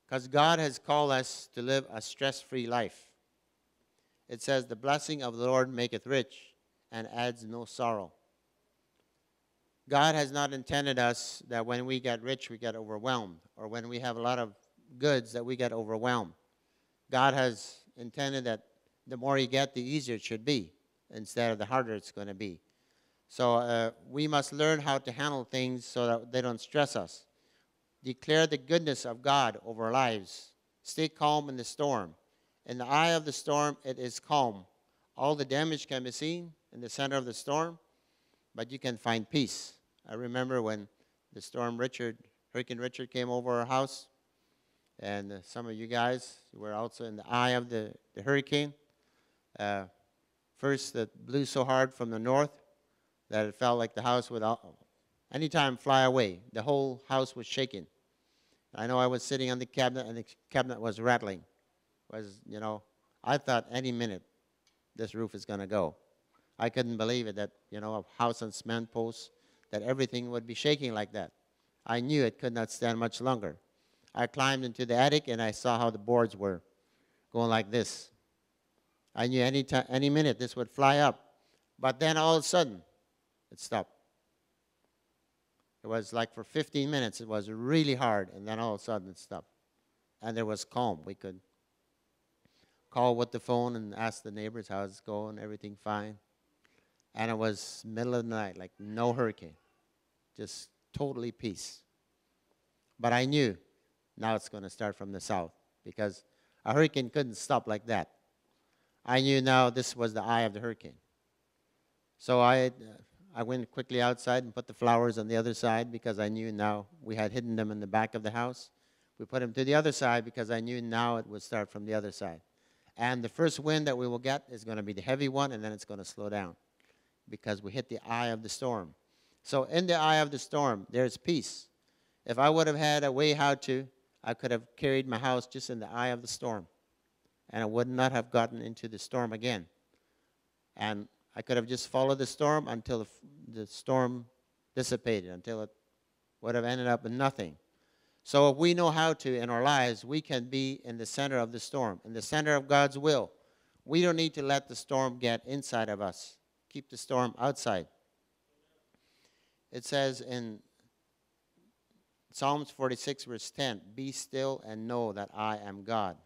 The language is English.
Because God has called us to live a stress-free life. It says, the blessing of the Lord maketh rich and adds no sorrow. God has not intended us that when we get rich, we get overwhelmed, or when we have a lot of goods that we get overwhelmed. God has intended that the more you get, the easier it should be, instead of the harder it's going to be. So we must learn how to handle things so that they don't stress us. Declare the goodness of God over our lives. Stay calm in the storm. In the eye of the storm, it is calm. All the damage can be seen in the center of the storm, but you can find peace. I remember when the storm Hurricane Richard came over our house, and some of you guys were also in the eye of the hurricane. First, it blew so hard from the north that it felt like the house would anytime fly away. The whole house was shaking. I know I was sitting on the cabinet, and the cabinet was rattling. I thought any minute this roof is going to go. I couldn't believe it that, a house on cement posts, that everything would be shaking like that. I knew it could not stand much longer. I climbed into the attic, and I saw how the boards were going like this. I knew any minute this would fly up. But then all of a sudden, it stopped. It was like for 15 minutes, it was really hard, and then all of a sudden it stopped. And there was calm. We could call with the phone and ask the neighbors how it's going, everything fine. And it was middle of the night, like no hurricane, just totally peace. But I knew now it's going to start from the south, because a hurricane couldn't stop like that. I knew now this was the eye of the hurricane. So I went quickly outside and put the flowers on the other side, because I knew now we had hidden them in the back of the house. We put them to the other side because I knew now it would start from the other side. And the first wind that we will get is going to be the heavy one, and then it's going to slow down because we hit the eye of the storm. So in the eye of the storm, there's peace. If I would have had a way how to, I could have carried my house just in the eye of the storm, and I would not have gotten into the storm again. And I could have just followed the storm until the storm dissipated, until it would have ended up in nothing. So if we know how to in our lives, we can be in the center of the storm, in the center of God's will. We don't need to let the storm get inside of us. Keep the storm outside. It says in Psalms 46, verse 10, be still and know that I am God.